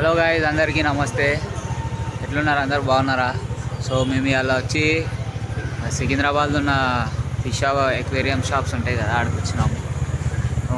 Hello guys, అందరికీ నమస్తే. ఎట్లున్నారు? అందరు బాగున్నారా? సో మేము ఇలా వచ్చి సికింద్రాబాద్లో ఉన్న ఫిష్ ఎక్వేరియం షాప్స్ ఉంటాయి కదా, ఆడికి వచ్చినాము.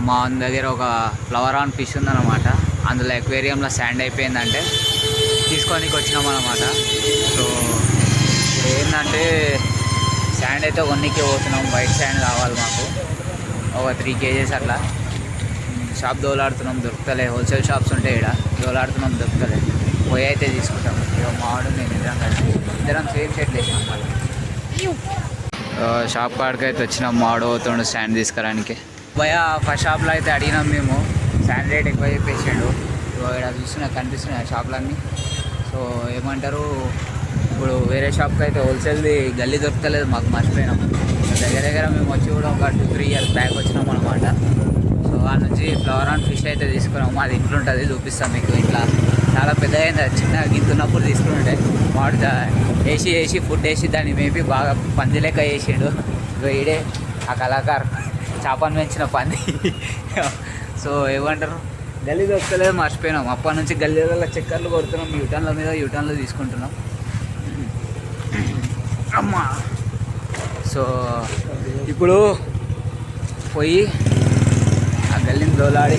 మా దగ్గర ఒక ఫ్లవర్ ఆన్ ఫిష్ ఉందన్నమాట. అందులో ఎక్వేరియంలో శాండ్ అయిపోయిందంటే తీసుకొనికి వచ్చినాం అన్నమాట. సో ఏంటంటే శాండ్ అయితే కొన్నికి పోతున్నాం. వైట్ శాండ్ కావాలి మాకు, ఒక 3 kgs అట్లా. షాప్ దోలాడుతున్నాం, దొరుకుతలే. హోల్సేల్ షాప్స్ ఉంటాయి ఇక్కడ, దోలాడుతున్నాం, దొరుకుతలే. పోయి అయితే తీసుకుంటాం. ఇక మావాడు నేను ఇద్దరం సేమ్ షర్ట్లు వేసినాం. మళ్ళీ షాప్ కాడికి అయితే వచ్చినాం. మావాడు పోతుండు శాండ్ తీసుకురానికి. భయ ఫస్ట్ షాప్లో అయితే అడిగినాం మేము, శాండ్ రేట్ ఎక్కువ చెప్పేసాడు. ఇక్కడ కనిపిస్తున్నాయి షాపులన్నీ. సో ఏమంటారు, ఇప్పుడు వేరే షాప్కి అయితే హోల్సేల్ది గల్లీ దొరకలేదు మాకు, మర్చిపోయినాం. దగ్గర మేము వచ్చి కూడా ఒక 2-3 years బ్యాక్ వచ్చినాం అనమాట. సో ఆ నుంచి ఫ్లవర్ ఆన్ ఫిష్ అయితే తీసుకున్నాము. అది ఇంట్లో ఉంటుంది, చూపిస్తాం మీకు. ఇట్లా చాలా పెద్దగా అయింది, అది చిన్న గింతున్నప్పుడు తీసుకుంటే వాడు వేసి ఫుడ్ వేసి దాన్ని మేబీ బాగా పంది లెక్క వేసిండు. ఈడే ఆ కళాకారు చేపను పెంచిన పంది. సో ఏమంటారు, గల్లీ దొరకలేదు, మర్చిపోయినాం. అప్పటి నుంచి గల్లీలలో చక్కర్లు కొడుతున్నాం, యూటర్న్ల మీద యూటర్న్లు తీసుకుంటున్నాం. అమ్మా సో ఇప్పుడు పోయి ఆ గల్లీని దోలాడి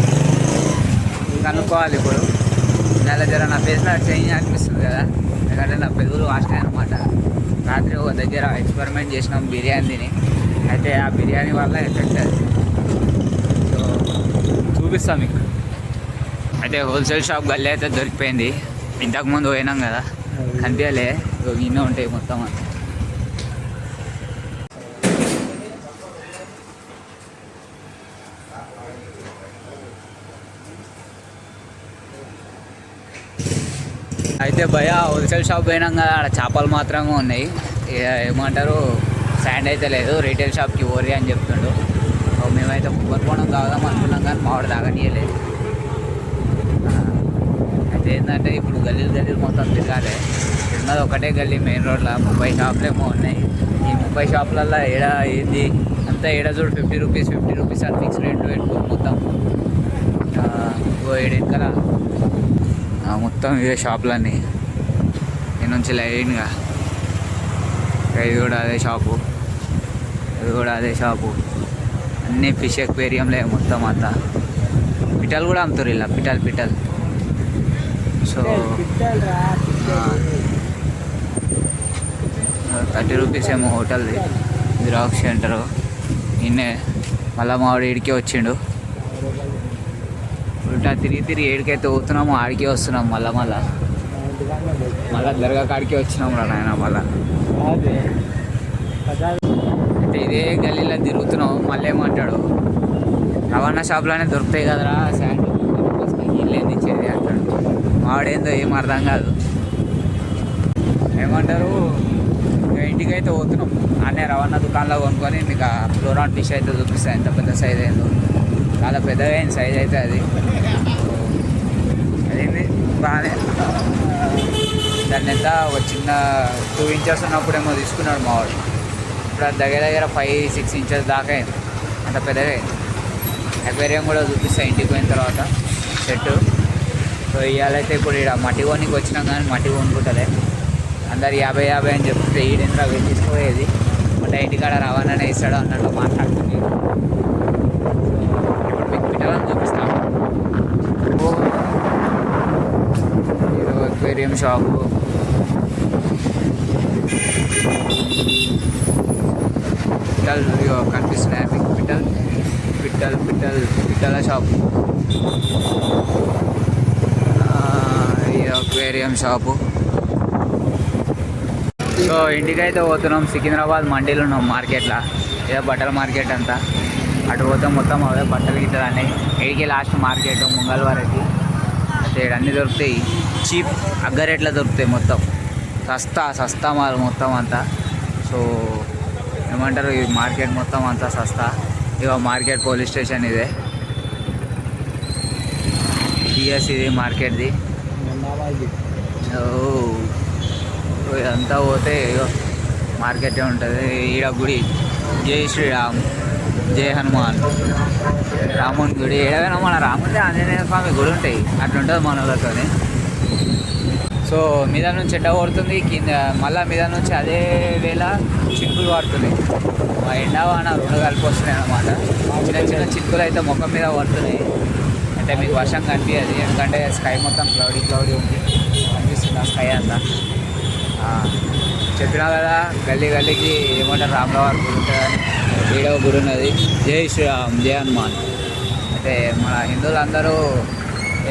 కనుక్కోవాలి. ఇప్పుడు నెల జర నా ఫేస్లో చేంజ్ అనిపిస్తుంది కదా, ఎందుకంటే నా పెదవులు వాస్తాయి అనమాట. రాత్రి ఒక దగ్గర ఎక్స్పెరిమెంట్ చేసినాం బిర్యానీ తిని, అయితే ఆ బిర్యానీ వల్ల ఎఫెక్ట్ అది. సో చూపిస్తాం మీకు. అయితే హోల్సేల్ షాప్ గల్లీ అయితే దొరికిపోయింది. ఇంతకుముందు పోయినాం కదా, కనిపించలే. ఇన్నే ఉంటాయి మొత్తం అంతా. అయితే భయ హోల్సేల్ షాప్ పోయినాం కదా, అక్కడ చేపలు మాత్రమే ఉన్నాయి. ఏమంటారు, శాండ్ అయితే లేదు. రీటైల్ షాప్కి ఓరి అని చెప్తుండు. మేమైతే కొనుక్కోవడం తాగుదాం అనుకున్నాం, కానీ మావాడు తాగనీయలేదు. అయితే ఏంటంటే ఇప్పుడు గల్లీలు మొత్తం తిరగాలి. తిన్నది ఒకటే గల్లీ, మెయిన్ రోడ్లో 30 షాపులు ఏమో ఉన్నాయి. ఈ 30 షాపులలో ఏంది అంతా చూడు 50 రూపీస్ అని ఫిక్స్ రేట్లు పెట్టుకోరు మొత్తం. వెనకాల మొత్తం ఇవే షాపులన్నీ. నేను నుంచి లైన్గా ఇది కూడా అదే షాపు, ఇది కూడా అదే షాపు. అన్నీ ఫిష్ ఎక్వేరియంలే మొత్తం అంతా. పిటల్ కూడా అమ్ముతారు ఇలా, పిటల్. సో 30 రూపీస్ ఏమో హోటల్ది. జిరాక్స్ సెంటరు నిన్నే. మళ్ళీ మావాడు ఇడికే వచ్చిండు. ఉల్టా తిరిగి ఏడికైతే పోతున్నామో ఆడికే వస్తున్నాం. మళ్ళీ దర్గా కాడికే వచ్చినాం రా నాయన. మళ్ళీ అయితే ఇదే గల్లీలో తిరుగుతున్నాం. మళ్ళీ ఏమంటాడు, రవాణా షాప్లోనే దొరుకుతాయి కదరా శాండ్, ఇల్లేంది ఇచ్చేది అంటాడు. మావాడేందో ఏం అర్థం కాదు. ఏమంటారు, ఇంటికైతే పోతున్నాం. అన్నీ రవాణా దుకాణంలో కొనుక్కొని మీకు ఫ్లోర్ ఆన్ ఫిష్ అయితే చూపిస్తాయి. ఎంత పెద్ద సైజ్ అయిందో, చాలా పెద్దగా అయింది సైజ్ అయితే. అదేంది బాగానే. దాన్ని ఎంత ఒక చిన్న 2 inches ఉన్నప్పుడేమో తీసుకున్నాడు మావాడు. ఇప్పుడు అది దగ్గర 5-6 inches దాకా అయింది, అంత పెద్దగా అయింది. అక్వేరియం కూడా చూపిస్తాయి ఇంటికి పోయిన తర్వాత సెట్టు. సో ఇవాళైతే ఇప్పుడు ఇక్కడ మట్టి కొనికి వచ్చినాం, కానీ మట్టి కొనుక్కుంటలే. అందరు 50 అని చెప్తే ఈడెందుకు వెళ్ళి తీసుకోయేది, అంటే ఇంటికాడ రవాణానే ఇస్తాడు అన్నట్టు మాట్లాడుతుంది. ఇప్పుడు మీకు పిట్టలను చూపిస్తాము. Aquarium shop. పిట్టలు కనిపిస్తున్నాయి మీకు. పిట్టల షాపు, ఎక్వేరియం షాపు. సో ఇంటికైతే పోతున్నాం. సికింద్రాబాద్ మండీలో ఉన్నాం, మార్కెట్లో. ఏదో బట్టల మార్కెట్ అంతా. అటు పోతాం, మొత్తం అవే బట్టలు గిట్టలు అన్నీ. ఏడికి లాస్ట్ మార్కెట్ మంగళవారకి. అయితే ఇక్కడ అన్నీ దొరుకుతాయి, చీప్ అగ్గ రేట్లో దొరుకుతాయి. మొత్తం సస్తా మాల్ మొత్తం అంతా. సో ఏమంటారు, ఈ మార్కెట్ మొత్తం అంతా సస్తా. ఇక మార్కెట్ పోలీస్ స్టేషన్ ఇదే, టీఎస్ ఇది మార్కెట్ది. ఇదంతా పోతే మార్కెటే ఉంటుంది. ఈడ గుడి జై శ్రీరామ్, జై హనుమాన్, రాముని గుడి. ఏడైనా మన రాముడి ఆంజనేయ స్వామి గుడి ఉంటాయి, అట్లుంటుంది మన వాళ్ళతో. సో మీద నుంచి ఎండ కొడుతుంది, కింద మళ్ళీ మీద నుంచి అదే వేళ చినుకులు పడుతున్నాయి. ఎండ వాన రెండు కలిపి వస్తున్నాయి అన్నమాట. చిన్న చిన్న చినుకులు అయితే ముఖం మీద పడుతున్నాయి. అంటే మీకు వర్షం కనిపించదు, ఎందుకంటే స్కై మొత్తం క్లౌడీ ఉంది, కనిపిస్తుంది ఆ స్కై అంతా. చెప్పినా కదా గల్లీ గల్లీకి ఏమంటారు రాములవారి గుడి ఉంటుందని, ఈడో గుడి ఉన్నది. జై శ్రీరామ్, జై హనుమాన్. అంటే మన హిందువులందరూ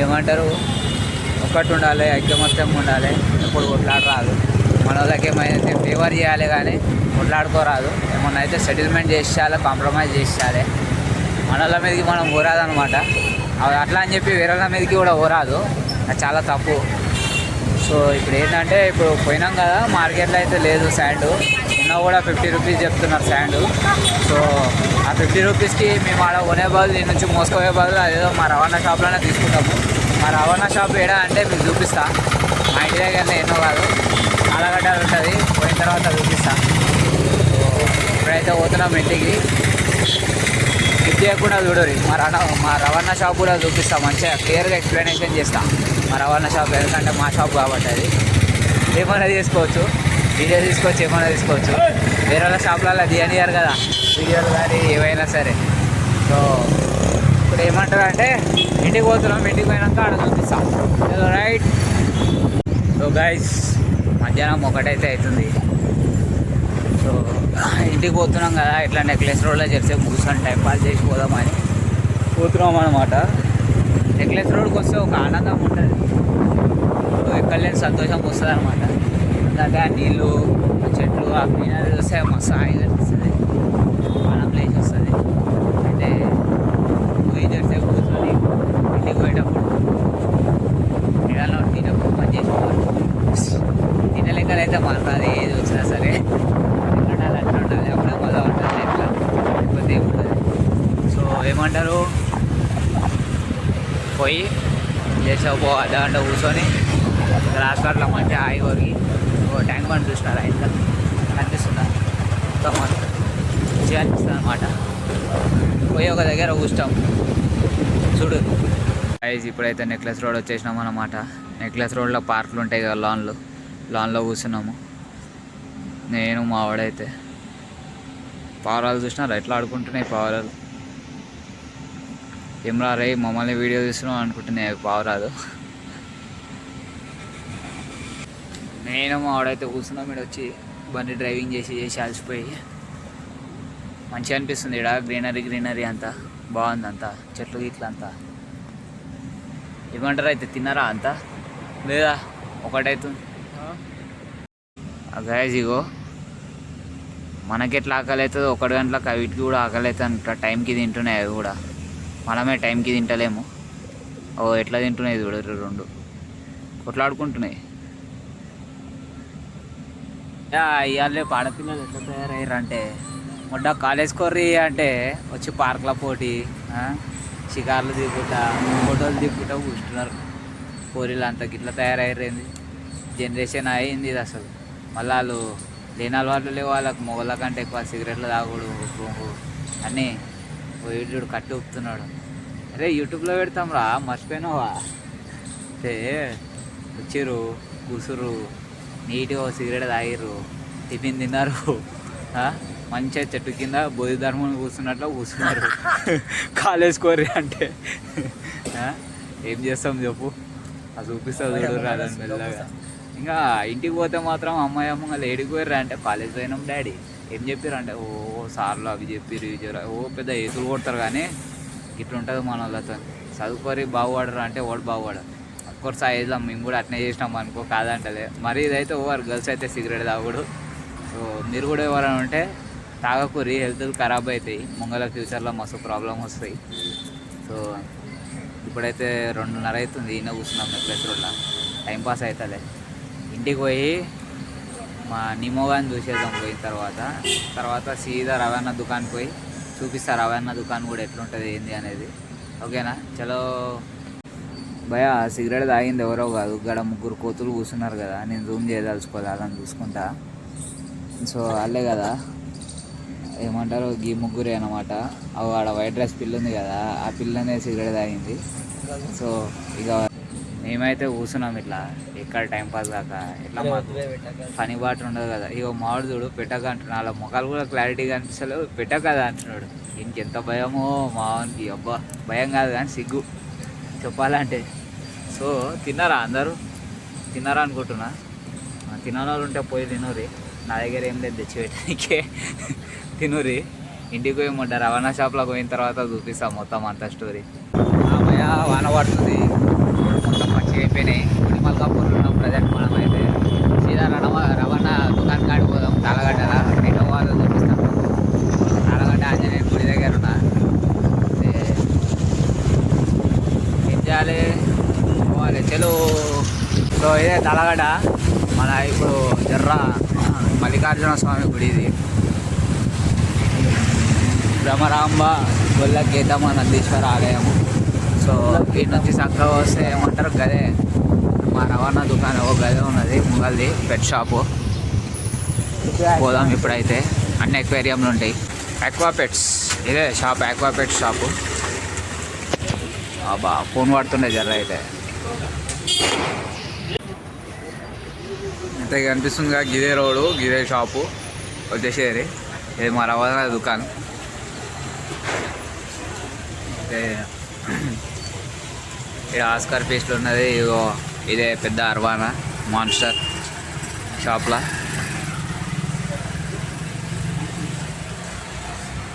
ఏమంటారు ఒక్కటి ఉండాలి, ఐక్యమత్యంగా ఉండాలి, ఎప్పుడు కొట్లాడరాదు. మన వాళ్ళకి ఏమైతే ఫేవర్ చేయాలి కానీ కొట్లాడుకోరాదు. ఏమన్నా అయితే సెటిల్మెంట్ చేసేయాలి, కాంప్రమైజ్ చేసేయాలి. మన వాళ్ళ మీదకి మనం ఊరాదనమాట. అట్లా అని చెప్పి వేరే వాళ్ళ మీదకి కూడా ఊరాదు, అది చాలా తప్పు. సో ఇప్పుడు ఏంటంటే ఇప్పుడు పోయినాం కదా మార్కెట్లో అయితే లేదు శాండు, ఉన్నా కూడా 50 రూపీస్ చెప్తున్నారు శాండు. సో ఆ 50 రూపీస్కి మేము ఆడ కొనే బదులు దీని నుంచి మోసుకోవే బదులు అదేదో మా రవాణా షాప్లోనే తీసుకుంటాము. మా రవాణా షాప్ ఏడా అంటే మీకు చూపిస్తా. మా ఇంటి దగ్గరనే ఎన్నో కాదు, ఆలగడ్డలు ఉంటుంది, పోయిన తర్వాత చూపిస్తా. సో ఇప్పుడైతే పోతున్నాం ఇంటికి. ఇది చేయకుండా చూడరు, మా రవాణా షాప్ కూడా చూపిస్తాం, మంచిగా క్లియర్గా ఎక్స్ప్లెనేషన్ చేస్తాం మా రవాణా షాప్. ఎందుకంటే మా షాప్ కాబట్టి అది ఏమైనా తీసుకోవచ్చు, వీడియో తీసుకోవచ్చు, ఏమైనా తీసుకోవచ్చు. వేరే వాళ్ళ షాప్లలో తీయనియారు కదా వీడియోలు కానీ ఏవైనా సరే. సో ఇప్పుడు ఏమంటారు అంటే ఇంటికి పోతున్నాం, ఇంటికి పోయినాక ఆడ చూపిస్తాం. రైట్. సో గైస్ మధ్యాహ్నం 1 అయితే అవుతుంది. సో ఇంటికి పోతున్నాం కదా, ఇట్లా నెక్లెస్ రోడ్లో చేస్తే కూర్చొని టైం పాస్ చేసి పోదామని పోతున్నాం అనమాట. నెక్లెస్ రోడ్కి వస్తే ఒక ఆనందం ఉంటుంది, ఎక్కడ లేని సంతోషం వస్తుంది అనమాట. ఎందుకంటే ఆ నీళ్ళు, ఆ చెట్లు, ఆ గ్రీనరీ చూస్తే మస్తు హాయిగా అనిపిస్తుంది, మనం లేచి వస్తుంది. అంటే పోయి చేస్తే కూర్చొని ఇంటికి పోయేటప్పుడు నీళ్ళలో తినప్పుడు పని చేసుకోవాలి. తినలేకలు అయితే మారుతుంది, ఏది వచ్చినా సరే ఎట్లా ఉండాలి, అప్పుడే మళ్ళీ ఉంటుంది, ఎట్లా లేకపోతే ఏముంటుంది. సో ఏమంటారు పోయి చేసావు అర్ధగంట కూర్చొని రాష్ట్రాల్లో మంచిగా హాయి కొరికి ట్యాంక్ బండ్ చూసినారా ఇంత అనిపిస్తుందా, మంచిగా అనిపిస్తుంది అనమాట. పోయి ఒక దగ్గర కూర్చాం చూడు. గైస్ ఇప్పుడైతే నెక్లెస్ రోడ్ వచ్చేసినాం అన్నమాట. నెక్లెస్ రోడ్లో పార్కులు ఉంటాయి కదా, లాన్లో కూర్చున్నాము. నేను మా వాడైతే పావురాలు చూసినారా ఎట్లా ఆడుకుంటున్నాయి పావురాలు. ఏమరా రే మమ్మల్ని వీడియో తీస్తున్నాం అనుకుంటున్నాయి పావురాలు. నేను మా వాడైతే కూర్చున్నాం. ఇక్కడ వచ్చి బండి డ్రైవింగ్ చేసి అలసిపోయి మంచిగా అనిపిస్తుంది. ఇక్కడ గ్రీనరీ అంతా బాగుంది, అంతా చెట్లు గిట్లు అంతా. ఏమంటారు అయితే తిన్నారా అంతా లేదా ఒకటైతుంది. గైస్ ఇగో మనకి ఎట్లా ఆకలి అవుతుందో 1 గంటలకు వీటికి కూడా ఆకలి అవుతుంది. టైంకి తింటున్నాయి అవి కూడా, మనమే టైంకి తింటలేము. ఎట్లా తింటున్నాయి చూడ, 2 కొట్లాడుకుంటున్నాయి. ఇవాళ ఆడపిల్లలు ఎట్లా తయారయ్యారు అంటే మొట్ట కాలేజ్ కొర్రీ అంటే వచ్చి పార్కుల పోటీ, షికార్లు దిగుకుంటా, ఫోటోలు దిగుకుంటా కూర్చున్నారు. పోరీలు అంతా గిట్లా తయారయ్యారేంది, జనరేషన్ అయింది ఇది అసలు. మళ్ళీ వాళ్ళు లేని అలవాట్లు లేవు వాళ్ళకు, మొగల కంటే ఎక్కువ సిగరెట్లు తాగుడు, పొంగు అన్నీ. వీడు కట్టి ఊపుతున్నాడు. అరే యూట్యూబ్లో పెడతాం రా, మర్చిపోయినావా అంటే వచ్చిర్రు కూసుర్రు, నీట్గా సిగరెట్ తాగిర్రు, టిఫిన్ తిన్నారు, మంచిగా చెట్టు కింద బోధి ధర్మం కూర్చున్నట్లు కూర్చున్నారు. కాలేజ్ కోరి అంటే ఏం చేస్తాం చెప్పు, అది చూపిస్తా చూడు రాదని మెల్లగా. ఇంకా ఇంటికి పోతే మాత్రం అమ్మాయి లేడికి పోయారు అంటే కాలేజ్ పోయినాం డాడీ ఏం చెప్పారు అంటే సార్లు అవి చెప్పారు ఇవి చెప్పారు, పెద్ద ఏతులు కొడతారు. కానీ ఇట్లా ఉంటుంది మన వాళ్ళతో. చదువుకోరి బాగుపడరు అంటే వాడు బాగుపడరు. అఫ్కోర్స్ ఆ ఏజ్లో మేము కూడా అట్నే చేసినాం అనుకో, కాదంటలే. మరి ఇదైతే ఓవర్ గర్ల్స్ అయితే సిగరెట్ తాగుడు. సో మీరు కూడా ఎవరైనా ఉంటే తాగకూరి, హెల్త్లు ఖరాబ్ అవుతాయి, ముంగల ఫ్యూచర్లో మస్తు ప్రాబ్లం వస్తాయి. సో ఇప్పుడైతే 2:30 అవుతుంది, ఈయన కూర్చున్నాం నెక్లెస్ రోడ్లో, టైంపాస్ అవుతుంది. ఇంటికి పోయి మా నిమోగాని చూసేద్దాం. పోయిన తర్వాత సీదా రవాణా దుకాణం పోయి చూపిస్తా, రవాణా దుకాణం కూడా ఎట్లుంటుంది ఏంది అనేది. ఓకేనా చలో భయ. సిగరెట్ తాగింది ఎవరో కాదు, ఇక్కడ 3 కోతులు కూర్చున్నారు కదా, నేను జూమ్ చేయదలుచుకోవాలి, అదని చూసుకుంటా. సో వాళ్ళే కదా ఏమంటారు, ఈ 3 అనమాట. ఆడ వైట్ డ్రెస్ పిల్ల ఉంది కదా, ఆ పిల్లనే సిగరెట్ తాగింది. సో ఇక మేమైతే కూర్చున్నాం ఇట్లా ఎక్కడ టైంపాస్ కాక ఇట్లా మాకు పని బాట ఉండదు కదా. ఇగో మామిడి చూడు పెట్టక అంటున్నాడు, అలా ముఖాలు కూడా క్లారిటీగా అనిపిస్తలేవు, పెట్ట కదా అంటున్నాడు. ఇంకెంత భయమో మావానికి, అబ్బా భయం కాదు కానీ సిగ్గు చెప్పాలంటే. సో తిన్నారా అందరూ? తిన్నారా అనుకుంటున్నా. తినని వాళ్ళు ఉంటే పోయి తినూరి, నా దగ్గర ఏం లేదు తెచ్చిపెట్టడానికే. తినూరి, ఇంటికి పోయమంట రవాణా షాప్లోకి పోయిన తర్వాత చూపిస్తాం మొత్తం అంత స్టోరీ. భయ వాన పడుతుంది, మొత్తం పచ్చి అయిపోయినాయి. మల్కాపూర్లో ఉన్నాం ప్రజెంట్. మనం అయితే సీదా రవాణా దుకాణం కాడికి పోదాం. తాళగడ్డలా రెండో వాళ్ళు చూపిస్తాం. తాళగడ్డ ఆంజనేయ గుడి దగ్గర ఉన్నా. ఏం చేయాలి, పోవాలి చెలు. సో ఇదే తాళగడ్డ, మన ఇప్పుడు జర్ర మల్లికార్జున స్వామి గుడి ఇది. భ్రమరాంబ గొల్ల గీతమ్మ నందీశ్వర ఆలయం. సో వీటి నుంచి చక్కగా వస్తే ఏమంటారు గదే మా రవాణా దుకాణం ఒక గదే ఉన్నది ముంగల్ది, పెట్ షాపు. పోదాం ఇప్పుడైతే. అన్ని ఎక్వేరియంలు ఉంటాయి. ఆక్వా పెట్స్ ఇదే షాప్, ఆక్వా పెట్స్ షాపు. అబ్బా ఫోన్ పడుతుండే జర్ర అయితే. అయితే కనిపిస్తుందిగా గిదే రోడ్డు, గిదే షాపు వచ్చేసేది. ఇది మా రవాణా దుకాణం. అయితే ఇక్కడ ఆస్కార్ పేస్ట్లు ఉన్నది. ఇగో ఇదే పెద్ద అర్వానా మాన్స్టర్ షాప్లా.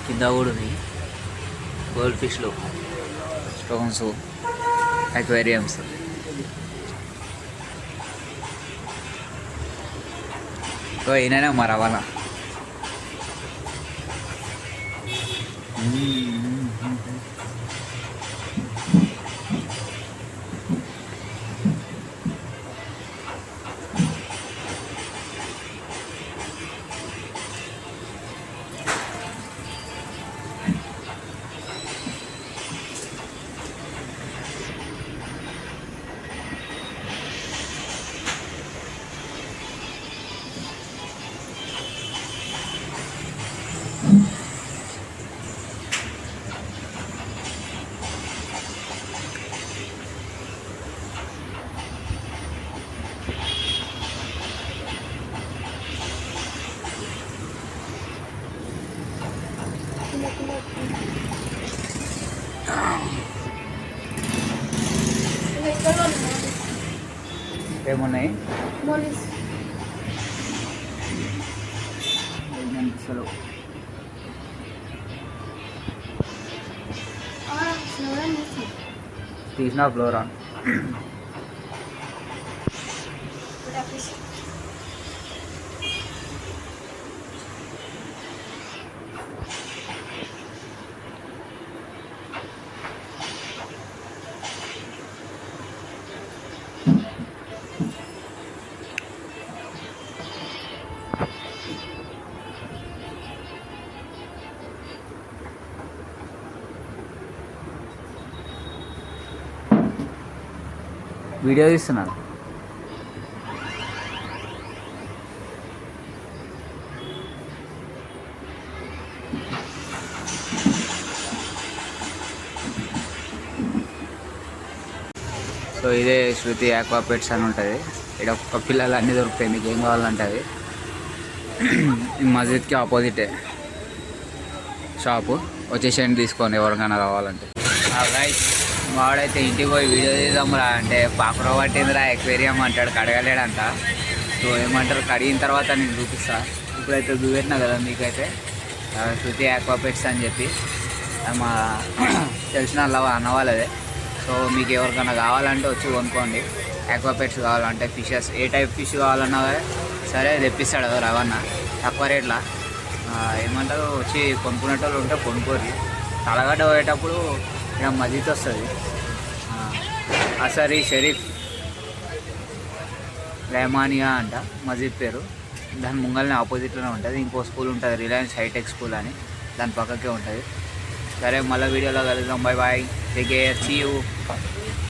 కింద కూడా ఉన్నాయి గోల్డ్ ఫిష్లు, స్టోన్స్, అక్వేరియంస్. సో ఈయననే మా రవాణా. ఏమున్నాయి అసలు తీసిన ఫ్లోరాన్. వీడియో తీస్తున్నాను. సో ఇదే శృతి ఆక్వా పెట్స్ అని ఉంటుంది. ఇక్కడ ఒక్క పిల్లలు అన్నీ దొరుకుతాయి, మీకు ఏం కావాలంటే అది. ఈ మస్జిద్కి ఆపోజిటే షాపు, వచ్చేసేయండి తీసుకోండి ఎవరికైనా కావాలంటే. రైట్, వాడైతే ఇంటికి పోయి వీడియో తీద్దాంరా అంటే పాకుర పట్టిందిరా ఎక్వేరియం అంటాడు, కడగలేడంట. సో ఏమంటారు కడిగిన తర్వాత నేను చూపిస్తా. ఇప్పుడైతే చూపెట్టినా కదా మీకైతే శృతి ఆక్వా పెట్స్ అని చెప్పి, మా తెలిసిన అన్న వాళ్ళదే. సో మీకు ఎవరికైనా కావాలంటే వచ్చి కొనుక్కోండి. ఆక్వా పెట్స్ కావాలంటే ఫిషెస్, ఏ టైప్ ఫిష్ కావాలన్నా సరే తెప్పిస్తాడు కదా రవాణా తక్కువ రేట్లా. ఏమంటారు వచ్చి కొనుక్కునేటోళ్ళు ఉంటే కొనుక్కోరు. తలగడ్డ పోయేటప్పుడు ఇక్కడ మస్జిద్ వస్తుంది, అసరీ షరీఫ్ రెహమానియా అంట మస్జిద్ పేరు. దాని ముంగల్ని ఆపోజిట్లోనే ఉంటుంది. ఇంకో స్కూల్ ఉంటుంది, రిలయన్స్ హైటెక్ స్కూల్ అని, దాని పక్కకే ఉంటుంది. సరే మళ్ళీ వీడియోలో కలుద్దాం. Bye bye, take care, see you.